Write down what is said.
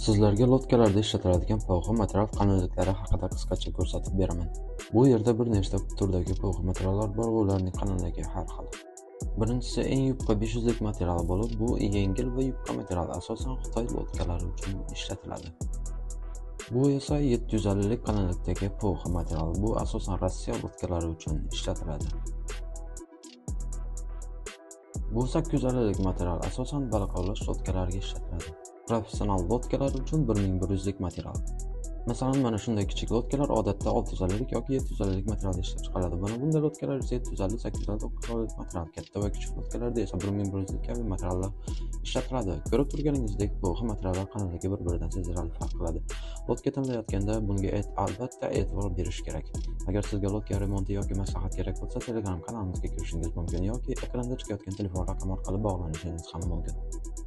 Sizlarga lotkalarda ishlatiladigan pog'i material qalinliklari haqida qisqacha ko'rsatib beraman. Bu yerda bir nechta turdagi pog'i materiallar bor va ularning qalinligi har xil. Birinchisi eng yupqa 500 lik material bo'lib, bu yengil va yupqa material, asosan Xitoy lotkalari uchun ishlatiladi. Bu esa 750 lik qalinlikdagi pog'i material, bu asosan Rossiya lotkalari uchun ishlatiladi. Bu 850 lik material, asosan baliq ovlash lotkalariga ishlatiladi. Professional lotkalar uchun 1100 lik material. Masalan, mana shunday kichik lotkalar odatda 650 lik yoki 750 lik materialda ishlab chiqariladi. Bunday lotkalar esa 750, 850, 950 lik material, katta va kichik lotkalarda esa 1100 lik kabi materiallar ishlatiladi. Ko'rib turganingizdek, pog'i materiallar qalinligi bir-biridan sezilarli farq qiladi. Lotka tanlayotganda bunga albatta e'tibor berish kerak. Agar sizga lotka remonti yoki maslahat kerak bo'lsa, Telegram kanalimizga kirishingiz mumkin yoki ekranda chiqayotgan telefon raqami orqali bog'lanishingiz ham mumkin.